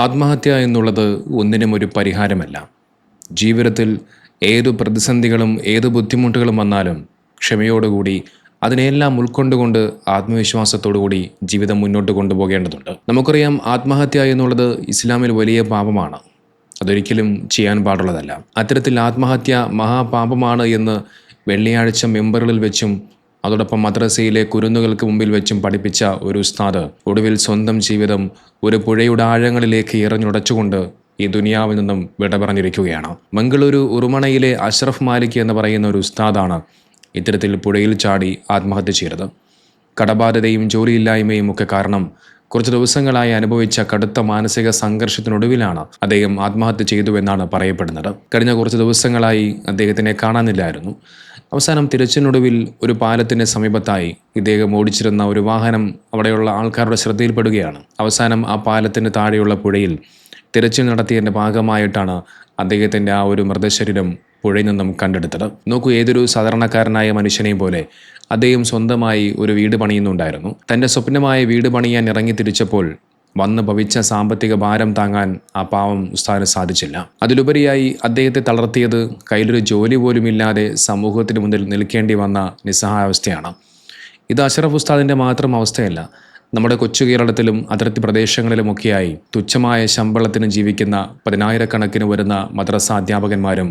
ആത്മഹത്യ എന്നുള്ളത് ഒന്നിനും ഒരു പരിഹാരമല്ല. ജീവിതത്തിൽ ഏതു പ്രതിസന്ധികളും ഏതു ബുദ്ധിമുട്ടുകളും വന്നാലും ക്ഷമയോടുകൂടി അതിനെയെല്ലാം ഉൾക്കൊണ്ടുകൊണ്ട് ആത്മവിശ്വാസത്തോടുകൂടി ജീവിതം മുന്നോട്ട് കൊണ്ടുപോകേണ്ടതുണ്ട്. നമുക്കറിയാം, ആത്മഹത്യ എന്നുള്ളത് ഇസ്ലാമിൽ വലിയ പാപമാണ്. അതൊരിക്കലും ചെയ്യാൻ പാടുള്ളതല്ല. അത്തരത്തിൽ ആത്മഹത്യ മഹാപാപമാണ് എന്ന് വെള്ളിയാഴ്ച മെമ്പറുകളിൽ വെച്ചും അതോടൊപ്പം മദ്രസയിലെ കുരുന്നുകൾക്ക് മുമ്പിൽ വെച്ചും പഠിപ്പിച്ച ഒരു ഉസ്താദ് ഒടുവിൽ സ്വന്തം ജീവിതം ഒരു പുഴയുടെ ആഴങ്ങളിലേക്ക് എറിഞ്ഞുടച്ചുകൊണ്ട് ഈ ദുനിയാവിൽ നിന്നും വിട പറഞ്ഞിരിക്കുകയാണ്. മംഗളൂരു ഉറുമണയിലെ അഷ്റഫ് മാലിക് എന്ന് പറയുന്ന ഒരു ഉസ്താദാണ് ഇത്തരത്തിൽ പുഴയിൽ ചാടി ആത്മഹത്യ ചെയ്തത്. കടബാധ്യതയും ജോലിയില്ലായ്മയും ഒക്കെ കാരണം കുറച്ച് ദിവസങ്ങളായി അനുഭവിച്ച കടുത്ത മാനസിക സംഘർഷത്തിനൊടുവിലാണ് അദ്ദേഹം ആത്മഹത്യ ചെയ്തു എന്നാണ് പറയപ്പെടുന്നത്. കഴിഞ്ഞ കുറച്ച് ദിവസങ്ങളായി അദ്ദേഹത്തിനെ കാണാനില്ലായിരുന്നു. അവസാനം തിരച്ചിലിനൊടുവിൽ ഒരു പാലത്തിൻ്റെ സമീപത്തായി ഇദ്ദേഹം ഓടിച്ചിരുന്ന ഒരു വാഹനം അവിടെയുള്ള ആൾക്കാരുടെ ശ്രദ്ധയിൽപ്പെടുകയാണ്. അവസാനം ആ പാലത്തിന് താഴെയുള്ള പുഴയിൽ തിരച്ചിൽ നടത്തിയതിൻ്റെ ഭാഗമായിട്ടാണ് അദ്ദേഹത്തിൻ്റെ ആ ഒരു മൃതശരീരം പുഴയിൽ നിന്നും കണ്ടെടുത്തത്. നോക്കൂ, ഏതൊരു സാധാരണക്കാരനായ മനുഷ്യനെയും പോലെ അദ്ദേഹം സ്വന്തമായി ഒരു വീട് പണിയുന്നുണ്ടായിരുന്നു. തൻ്റെ സ്വപ്നമായ വീട് പണിയാൻ ഇറങ്ങി തിരിച്ചപ്പോൾ വന്ന് ഭവിച്ച സാമ്പത്തിക ഭാരം താങ്ങാൻ ആ പാവം ഉസ്താദിന് സാധിച്ചില്ല. അതിലുപരിയായി അദ്ദേഹത്തെ തളർത്തിയത് കയ്യിലൊരു ജോലി പോലുമില്ലാതെ സമൂഹത്തിന് മുന്നിൽ നിൽക്കേണ്ടി വന്ന നിസ്സഹായാവസ്ഥയാണ്. ഇത് അഷ്റഫ് ഉസ്താദിൻ്റെ മാത്രം അവസ്ഥയല്ല. നമ്മുടെ കൊച്ചു കേരളത്തിലും അതിർത്തി പ്രദേശങ്ങളിലുമൊക്കെയായി തുച്ഛമായ ശമ്പളത്തിന് ജീവിക്കുന്ന പതിനായിരക്കണക്കിന് വരുന്ന മദ്രസ അധ്യാപകന്മാരും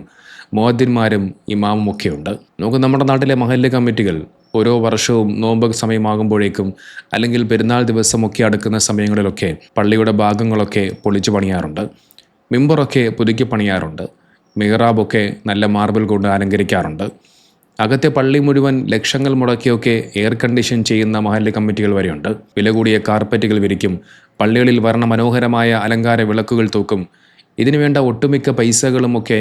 മുഅദ്ദിന്മാരും ഇമാമും ഒക്കെയുണ്ട്. നമുക്ക് നമ്മുടെ നാട്ടിലെ മഹല്ല് കമ്മിറ്റികൾ ഓരോ വർഷവും നോമ്പ് സമയമാകുമ്പോഴേക്കും അല്ലെങ്കിൽ പെരുന്നാൾ ദിവസമൊക്കെ അടുക്കുന്ന സമയങ്ങളിലൊക്കെ പള്ളിയുടെ ഭാഗങ്ങളൊക്കെ പൊളിച്ചു പണിയാറുണ്ട്. മിമ്പറൊക്കെ പുതുക്കി പണിയാറുണ്ട്. മിഹ്റാബൊക്കെ നല്ല മാർബിൾ കൊണ്ട് അലങ്കരിക്കാറുണ്ട്. അകത്തെ പള്ളി മുഴുവൻ ലക്ഷങ്ങൾ മുടക്കിയൊക്കെ എയർ കണ്ടീഷൻ ചെയ്യുന്ന മഹല്ല് കമ്മിറ്റികൾ വരെയുണ്ട്. വില കൂടിയ കാർപ്പറ്റുകൾ വിരിക്കും. പള്ളികളിൽ വർണ്ണമനോഹരമായ അലങ്കാര വിളക്കുകൾ തൂക്കും. ഇതിനു വേണ്ട ഒട്ടുമിക്ക പൈസകളുമൊക്കെ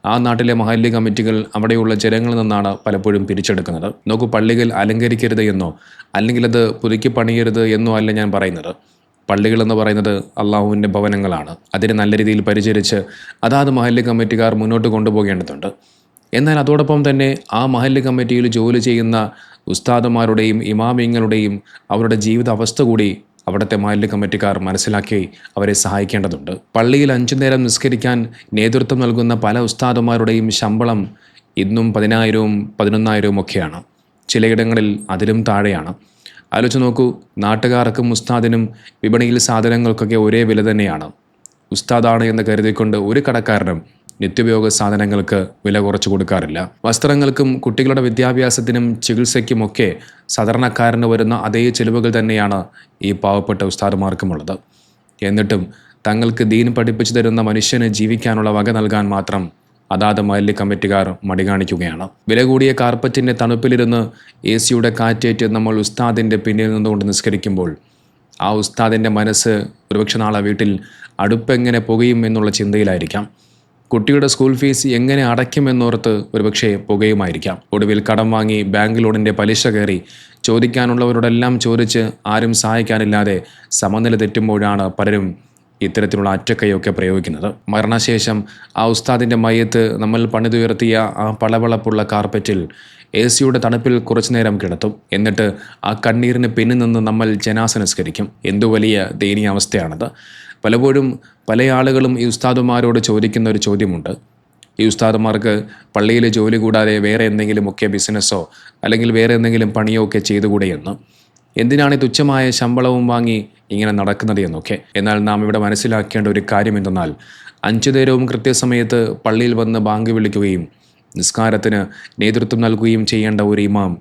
ആ നാട്ടിലെ മഹല്ല് കമ്മിറ്റികൾ അവിടെയുള്ള ജനങ്ങളിൽ നിന്നാണ് പലപ്പോഴും പിരിച്ചെടുക്കുന്നത്. നോക്കൂ, പള്ളികൾ അലങ്കരിക്കരുത് എന്നോ അല്ലെങ്കിൽ അത് പുതുക്കി പണിയരുത് എന്നോ അല്ല ഞാൻ പറയുന്നത്. പള്ളികളെന്ന് പറയുന്നത് അള്ളാഹുവിൻ്റെ ഭവനങ്ങളാണ്. അതിനെ നല്ല രീതിയിൽ പരിചരിച്ച് അതാത് മഹല്ല് കമ്മിറ്റിക്കാർ മുന്നോട്ട് കൊണ്ടുപോകേണ്ടതുണ്ട്. എന്നാൽ അതോടൊപ്പം തന്നെ ആ മഹല്ല് കമ്മിറ്റിയിൽ ജോലി ചെയ്യുന്ന ഉസ്താദുമാരുടെയും ഇമാമിങ്ങളുടെയും അവരുടെ ജീവിത അവസ്ഥ കൂടി അവിടുത്തെ മഹല്ല് കമ്മിറ്റിക്കാർ മനസ്സിലാക്കി അവരെ സഹായിക്കേണ്ടതുണ്ട്. പള്ളിയിൽ 5 നേരം നിസ്കരിക്കാൻ നേതൃത്വം നൽകുന്ന പല ഉസ്താദുമാരുടെയും ശമ്പളം ഇന്നും 10,000-ഉം 11,000-ഉം ഒക്കെയാണ്. ചിലയിടങ്ങളിൽ അതിലും താഴെയാണ്. ആലോചിച്ച് നോക്കൂ, നാട്ടുകാർക്കും ഉസ്താദിനും വിപണിയിൽ സാധനങ്ങൾക്കൊക്കെ ഒരേ വില തന്നെയാണ്. ഉസ്താദാണ് എന്ന് കരുതിക്കൊണ്ട് ഒരു കടക്കാരനും നിത്യോപയോഗ സാധനങ്ങൾക്ക് വില കുറച്ച് കൊടുക്കാറില്ല. വസ്ത്രങ്ങൾക്കും കുട്ടികളുടെ വിദ്യാഭ്യാസത്തിനും ചികിത്സയ്ക്കുമൊക്കെ സാധാരണക്കാരന് വരുന്ന അതേ ചെലവുകൾ തന്നെയാണ് ഈ പാവപ്പെട്ട ഉസ്താദുമാർക്കുമുള്ളത്. എന്നിട്ടും തങ്ങൾക്ക് ദീൻ പഠിപ്പിച്ചു തരുന്ന മനുഷ്യന് ജീവിക്കാനുള്ള വക നൽകാൻ മാത്രം അതാത് മഹല്ല് കമ്മിറ്റിക്കാർ മടി കാണിക്കുകയാണ്. വില കൂടിയ കാർപ്പറ്റിൻ്റെ തണുപ്പിലിരുന്ന് AC-യുടെ കാറ്റേറ്റ് നമ്മൾ ഉസ്താദിൻ്റെ പിന്നിൽ നിന്നുകൊണ്ട് നിസ്കരിക്കുമ്പോൾ ആ ഉസ്താദിൻ്റെ മനസ്സ് ഒരുപക്ഷെ നാളെ വീട്ടിൽ അടുപ്പെങ്ങനെ പുകയും എന്നുള്ള ചിന്തയിലായിരിക്കാം. കുട്ടിയുടെ സ്കൂൾ ഫീസ് എങ്ങനെ അടയ്ക്കുമെന്നോർത്ത് ഒരുപക്ഷെ പുകയുമായിരിക്കാം. ഒടുവിൽ കടം വാങ്ങി ബാങ്ക് ലോണിൻ്റെ പലിശ കയറി ചോദിക്കാനുള്ളവരോടെല്ലാം ചോദിച്ച് ആരും സഹായിക്കാനില്ലാതെ സമനില തെറ്റുമ്പോഴാണ് പലരും ഇത്തരത്തിലുള്ള അറ്റക്കൈയൊക്കെ പ്രയോഗിക്കുന്നത്. മരണശേഷം ആ ഉസ്താദിൻ്റെ മയ്യത്ത് നമ്മൾ പണിതുയർത്തിയ ആ പളവളപ്പുള്ള കാർപ്പറ്റിൽ AC-യുടെ തണുപ്പിൽ കുറച്ചു നേരം കിടത്തും. എന്നിട്ട് ആ കണ്ണീരിന് പിന്നിൽ നിന്ന് നമ്മൾ ജനാസ നിസ്കരിക്കും. എന്തു വലിയ ദയനീയ അവസ്ഥയാണത്. പലപ്പോഴും പല ആളുകളും ഈ ഉസ്താദുമാരോട് ചോദിക്കുന്ന ഒരു ചോദ്യമുണ്ട്. ഈ ഉസ്താദുമാർക്ക് പള്ളിയിലെ ജോലി കൂടാതെ വേറെ എന്തെങ്കിലുമൊക്കെ ബിസിനസ്സോ അല്ലെങ്കിൽ വേറെ എന്തെങ്കിലും പണിയോ ഒക്കെ ചെയ്തുകൂടെ എന്ന്. എന്തിനാണ് ഈ തുച്ഛമായ ശമ്പളവും വാങ്ങി ഇങ്ങനെ നടക്കുന്നത് എന്നൊക്കെ. എന്നാൽ നാം ഇവിടെ മനസ്സിലാക്കേണ്ട ഒരു കാര്യം എന്തെന്നാൽ 5 നേരവും കൃത്യസമയത്ത് പള്ളിയിൽ വന്ന് ബാങ്ക് വിളിക്കുകയും നിസ്കാരത്തിന് നേതൃത്വം നൽകുകയും ചെയ്യേണ്ട ഒരു ഇമാം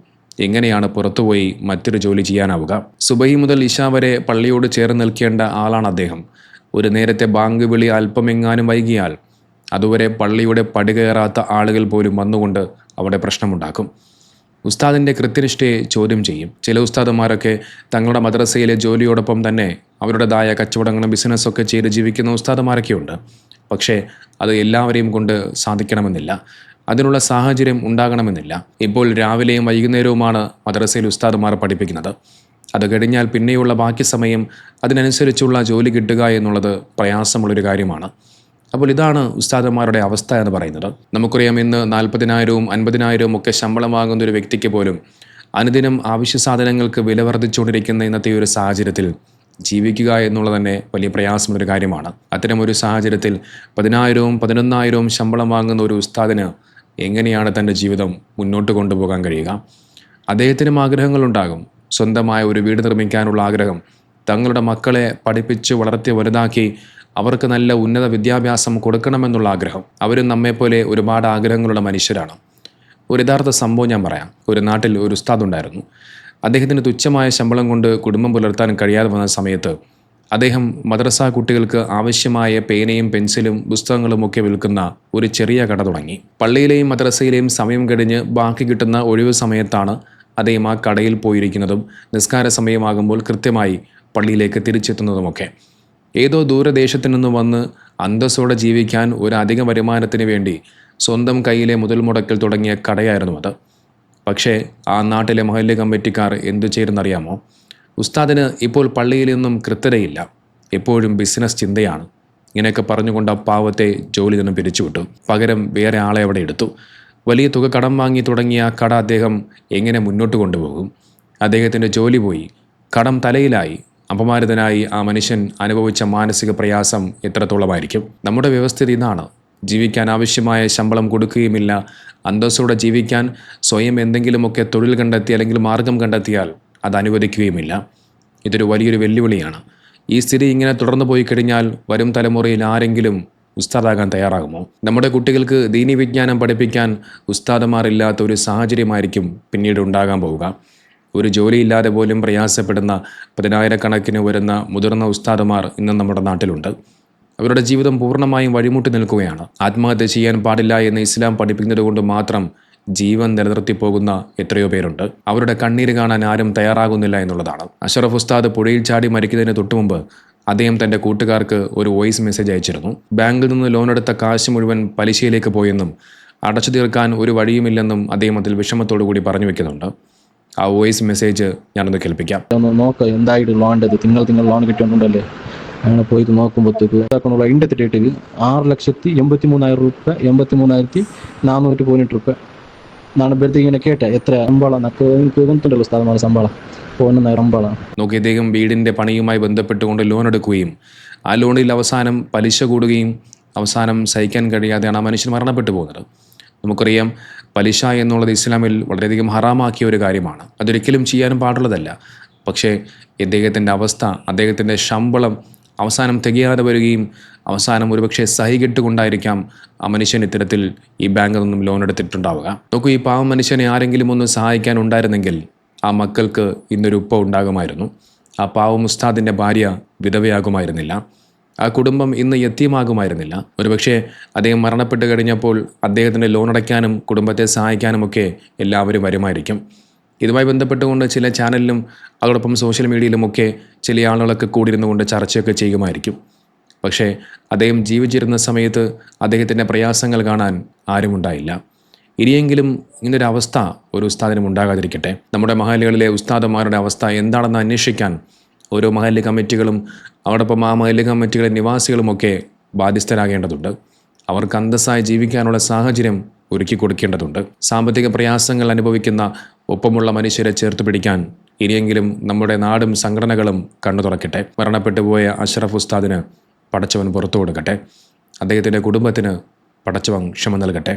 എങ്ങനെയാണ് പുറത്തുപോയി മറ്റൊരു ജോലി ചെയ്യാനാവുക? സുബഹി മുതൽ ഇശ വരെ പള്ളിയോട് ചേർന്ന് നിൽക്കേണ്ട ആളാണ് അദ്ദേഹം. ഒരു നേരത്തെ ബാങ്ക് വിളി അല്പമെങ്ങാനും വൈകിയാൽ അതുവരെ പള്ളിയുടെ പടി കയറാത്ത ആളുകൾ പോലും വന്നുകൊണ്ട് അവിടെ പ്രശ്നമുണ്ടാക്കും. ഉസ്താദിൻ്റെ കൃത്യനിഷ്ഠയെ ചോദ്യം ചെയ്യും. ചില ഉസ്താദന്മാരൊക്കെ തങ്ങളുടെ മദ്രസയിലെ ജോലിയോടൊപ്പം തന്നെ അവരുടേതായ കച്ചവടങ്ങളും ബിസിനസ്സൊക്കെ ചെയ്ത് ജീവിക്കുന്ന ഉസ്താദന്മാരൊക്കെയുണ്ട്. പക്ഷേ അത് എല്ലാവരെയും കൊണ്ട് സാധിക്കണമെന്നില്ല. അതിനുള്ള സാഹചര്യം ഉണ്ടാകണമെന്നില്ല. ഇപ്പോൾ രാവിലെയും വൈകുന്നേരവുമാണ് മദ്രസയിൽ ഉസ്താദുമാർ പഠിപ്പിക്കുന്നത്. അത് കഴിഞ്ഞാൽ പിന്നെയുള്ള ബാക്കി സമയം അതിനനുസരിച്ചുള്ള ജോലി കിട്ടുക എന്നുള്ളത് പ്രയാസമുള്ളൊരു കാര്യമാണ്. അപ്പോൾ ഇതാണ് ഉസ്താദന്മാരുടെ അവസ്ഥ എന്ന് പറയുന്നത്. നമുക്കറിയാം, ഇന്ന് 40,000-ഉം 50,000-ഉം ഒക്കെ ശമ്പളം വാങ്ങുന്ന ഒരു വ്യക്തിക്ക് പോലും അനുദിനം ആവശ്യ സാധനങ്ങൾക്ക് വില വർദ്ധിച്ചുകൊണ്ടിരിക്കുന്ന ഇന്നത്തെ ഒരു സാഹചര്യത്തിൽ ജീവിക്കുക എന്നുള്ളത് തന്നെ വലിയ പ്രയാസമുള്ളൊരു കാര്യമാണ്. അത്തരമൊരു സാഹചര്യത്തിൽ 10,000-വും 11,000-വും ശമ്പളം വാങ്ങുന്ന ഒരു ഉസ്താദിന് എങ്ങനെയാണ് തൻ്റെ ജീവിതം മുന്നോട്ട് കൊണ്ടുപോകാൻ കഴിയുക? അദ്ദേഹത്തിനും ആഗ്രഹങ്ങളുണ്ടാകും. സ്വന്തമായ ഒരു വീട് നിർമ്മിക്കാനുള്ള ആഗ്രഹം, തങ്ങളുടെ മക്കളെ പഠിപ്പിച്ച് വളർത്തി വലുതാക്കി അവർക്ക് നല്ല ഉന്നത വിദ്യാഭ്യാസം കൊടുക്കണമെന്നുള്ള ആഗ്രഹം. അവരും നമ്മെപ്പോലെ ഒരുപാട് ആഗ്രഹങ്ങളുള്ള മനുഷ്യരാണ്. ഒരു യഥാർത്ഥ സംഭവം ഞാൻ പറയാം. ഒരു നാട്ടിൽ ഒരു ഉസ്താദ് ഉണ്ടായിരുന്നു. അദ്ദേഹത്തിന് തുച്ഛമായ ശമ്പളം കൊണ്ട് കുടുംബം പുലർത്താൻ കഴിയാതെ വന്ന സമയത്ത് അദ്ദേഹം മദ്രസ കുട്ടികൾക്ക് ആവശ്യമായ പേനയും പെൻസിലും പുസ്തകങ്ങളും ഒക്കെ വിൽക്കുന്ന ഒരു ചെറിയ കട തുടങ്ങി. പള്ളിയിലെയും മദ്രസയിലെയും സമയം കഴിഞ്ഞ് ബാക്കി കിട്ടുന്ന ഒഴിവ് സമയത്താണ് അദ്ദേഹം ആ കടയിൽ പോയിരിക്കുന്നതും നിസ്കാര സമയമാകുമ്പോൾ കൃത്യമായി പള്ളിയിലേക്ക് തിരിച്ചെത്തുന്നതുമൊക്കെ. ഏതോ ദൂരദേശത്തു നിന്ന് വന്ന് അന്തസ്സോടെ ജീവിക്കാൻ ഒരു അധിക വരുമാനത്തിന് വേണ്ടി സ്വന്തം കയ്യിലെ മുതൽ മുടക്കിൽ തുടങ്ങിയ കടയായിരുന്നു അത്. പക്ഷേ ആ നാട്ടിലെ മഹല്ല് കമ്മിറ്റിക്കാർ എന്തു ചെയ്തെന്നറിയാമോ? ഉസ്താദിന് ഇപ്പോൾ പള്ളിയിൽ നിന്നും കൃത്യതയില്ല, എപ്പോഴും ബിസിനസ് ചിന്തയാണ്. ഇങ്ങനെയൊക്കെ പറഞ്ഞുകൊണ്ട് ആ പാവത്തെ ജോലി നിന്നും പിരിച്ചുവിട്ടു. പകരം വേറെ ആളെ അവിടെ എടുത്തു. വലിയ തുക കടം വാങ്ങി തുടങ്ങിയ ആ കട അദ്ദേഹം എങ്ങനെ മുന്നോട്ട് കൊണ്ടുപോകും? അദ്ദേഹത്തിൻ്റെ ജോലി പോയി, കടം തലയിലായി. അപമാനിതനായി ആ മനുഷ്യൻ അനുഭവിച്ച മാനസിക പ്രയാസം എത്രത്തോളമായിരിക്കും? നമ്മുടെ വ്യവസ്ഥിതി ഇതാണ്. ജീവിക്കാൻ ആവശ്യമായ ശമ്പളം കൊടുക്കുകയുമില്ല. അന്തസ്സോടെ ജീവിക്കാൻ സ്വയം എന്തെങ്കിലുമൊക്കെ തൊഴിൽ കണ്ടെത്തി അല്ലെങ്കിൽ മാർഗം കണ്ടെത്തിയാൽ അത് അനുവദിക്കുകയുമില്ല. ഇതൊരു വലിയൊരു വെല്ലുവിളിയാണ്. ഈ സ്ഥിതി ഇങ്ങനെ തുടർന്നു പോയി കഴിഞ്ഞാൽ വരും തലമുറയിൽ ആരെങ്കിലും ഉസ്താദാകാൻ തയ്യാറാകുമോ? നമ്മുടെ കുട്ടികൾക്ക് ദീനി വിജ്ഞാനം പഠിപ്പിക്കാൻ ഉസ്താദന്മാരില്ലാത്ത ഒരു സാഹചര്യമായിരിക്കും പിന്നീട് ഉണ്ടാകാൻ പോവുക. ഒരു ജോലിയില്ലാതെ പോലും പ്രയാസപ്പെടുന്ന 10,000-കണക്കിന് വരുന്ന മുതിർന്ന ഉസ്താദുമാർ ഇന്നും നമ്മുടെ നാട്ടിലുണ്ട്. അവരുടെ ജീവിതം പൂർണ്ണമായും വഴിമുട്ടി നിൽക്കുകയാണ്. ആത്മഹത്യ ചെയ്യാൻ പാടില്ല എന്ന് ഇസ്ലാം പഠിപ്പിക്കുന്നത് കൊണ്ട് മാത്രം ജീവൻ നിലനിർത്തി പോകുന്ന എത്രയോ പേരുണ്ട്. അവരുടെ കണ്ണീര് കാണാൻ ആരും തയ്യാറാകുന്നില്ല എന്നുള്ളതാണ്. അഷറഫ് ഉസ്താദ് പുഴയിൽ ചാടി മരിക്കുന്നതിന് തൊട്ടുമുമ്പ് അദ്ദേഹം തൻ്റെ കൂട്ടുകാർക്ക് ഒരു വോയിസ് മെസ്സേജ് അയച്ചിരുന്നു. ബാങ്കിൽ നിന്ന് ലോൺ എടുത്ത കാശ് മുഴുവൻ പലിശയിലേക്ക് പോയെന്നും അടച്ചു തീർക്കാൻ ഒരു വഴിയുമില്ലെന്നും അദ്ദേഹം അതിൽ വിഷമത്തോടു കൂടി പറഞ്ഞു വെക്കുന്നുണ്ട്. ആ വോയിസ് മെസ്സേജ് ഞാനൊന്ന് കേൾപ്പിക്കാം. നോക്കാം എന്തായിട്ട് ലോണ്ടത് നിങ്ങൾ ലോൺ കിട്ടിയിട്ടുണ്ടല്ലേ, അങ്ങനെ പോയിട്ട് നോക്കുമ്പോഴത്തേക്ക് അതിൻ്റെ ഡേറ്റിൽ 6,83,000 രൂപ 83,418 ನಾನು ಬೆರ್ತಿ ಇങ്ങനെ കേട്ടെ എത്ര ശമ്പളം കേൾക്കുന്നുണ്ടല്ലോ ഉസ്താദുമാരുടെ ശമ്പളം ശമ്പളം. നോക്കി ഇദ്ദേഹം വീടിൻ്റെ പണിയുമായി ബന്ധപ്പെട്ടുകൊണ്ട് ലോൺ എടുക്കുകയും ആ ലോണിൽ അവസാനം പലിശ കൂടുകയും അവസാനം സഹിക്കാൻ കഴിയാതെയാണ് ആ മനുഷ്യൻ മരണപ്പെട്ടു പോകുന്നത്. നമുക്കറിയാം, പലിശ എന്നുള്ളത് ഇസ്ലാമിൽ വളരെയധികം ഹറാമാക്കിയ ഒരു കാര്യമാണ്. അതൊരിക്കലും ചെയ്യാനും പാടുള്ളതല്ല. പക്ഷേ ഇദ്ദേഹത്തിൻ്റെ അവസ്ഥ, അദ്ദേഹത്തിൻ്റെ ശമ്പളം അവസാനം തികയാതെ വരികയും അവസാനം ഒരുപക്ഷെ സഹികെട്ടുകൊണ്ടായിരിക്കാം ആ മനുഷ്യൻ ഇത്തരത്തിൽ ഈ ബാങ്കിൽ നിന്നും ലോൺ എടുത്തിട്ടുണ്ടാവുക. നോക്കൂ, ഈ പാവം മനുഷ്യനെ ആരെങ്കിലും ഒന്ന് സഹായിക്കാൻ ഉണ്ടായിരുന്നെങ്കിൽ ആ മക്കൾക്ക് ഇന്നൊരു ഉപ്പ ഉണ്ടാകുമായിരുന്നു. ആ പാവം ഉസ്താദിൻ്റെ ഭാര്യ വിധവയാകുമായിരുന്നില്ല. ആ കുടുംബം ഇന്ന് യത്തീമാകുമായിരുന്നില്ല. ഒരുപക്ഷെ അദ്ദേഹം മരണപ്പെട്ട് കഴിഞ്ഞപ്പോൾ അദ്ദേഹത്തിൻ്റെ ലോൺ അടയ്ക്കാനും കുടുംബത്തെ സഹായിക്കാനുമൊക്കെ എല്ലാവരും വരുമായിരിക്കും. ഇതുമായി ബന്ധപ്പെട്ടുകൊണ്ട് ചില ചാനലിലും അതോടൊപ്പം സോഷ്യൽ മീഡിയയിലുമൊക്കെ ചില ആളുകളൊക്കെ കൂടിയിരുന്നു കൊണ്ട് ചർച്ചയൊക്കെ ചെയ്യുമായിരിക്കും. പക്ഷേ അദ്ദേഹം ജീവിച്ചിരുന്ന സമയത്ത് അദ്ദേഹത്തിൻ്റെ പ്രയാസങ്ങൾ കാണാൻ ആരുമുണ്ടായില്ല. ഇനിയെങ്കിലും ഇങ്ങനൊരു അവസ്ഥ ഒരു ഉസ്താദിനും ഉണ്ടാകാതിരിക്കട്ടെ. നമ്മുടെ മഹല്ലുകളിലെ ഉസ്താദന്മാരുടെ അവസ്ഥ എന്താണെന്ന് അന്വേഷിക്കാൻ ഓരോ മഹല്ല് കമ്മിറ്റികളും അതോടൊപ്പം ആ മഹല്ല് കമ്മിറ്റികളെ നിവാസികളുമൊക്കെ ബാധ്യസ്ഥരാകേണ്ടതുണ്ട്. അവർക്ക് അന്തസ്സായി ജീവിക്കാനുള്ള സാഹചര്യം ഒരുക്കി കൊടുക്കേണ്ടതുണ്ട്. സാമ്പത്തിക പ്രയാസങ്ങൾ അനുഭവിക്കുന്ന ഒപ്പമുള്ള മനുഷ്യരെ ചേർത്ത് പിടിക്കാൻ ഇനിയെങ്കിലും നമ്മുടെ നാടും സംഘടനകളും കണ്ണു തുറക്കട്ടെ. മരണപ്പെട്ടു പോയ അഷ്റഫ് ഉസ്താദിന് പടച്ചവൻ പുറത്തു കൊടുക്കട്ടെ. അദ്ദേഹത്തിൻ്റെ കുടുംബത്തിന് പടച്ചവൻ ക്ഷമ നൽകട്ടെ.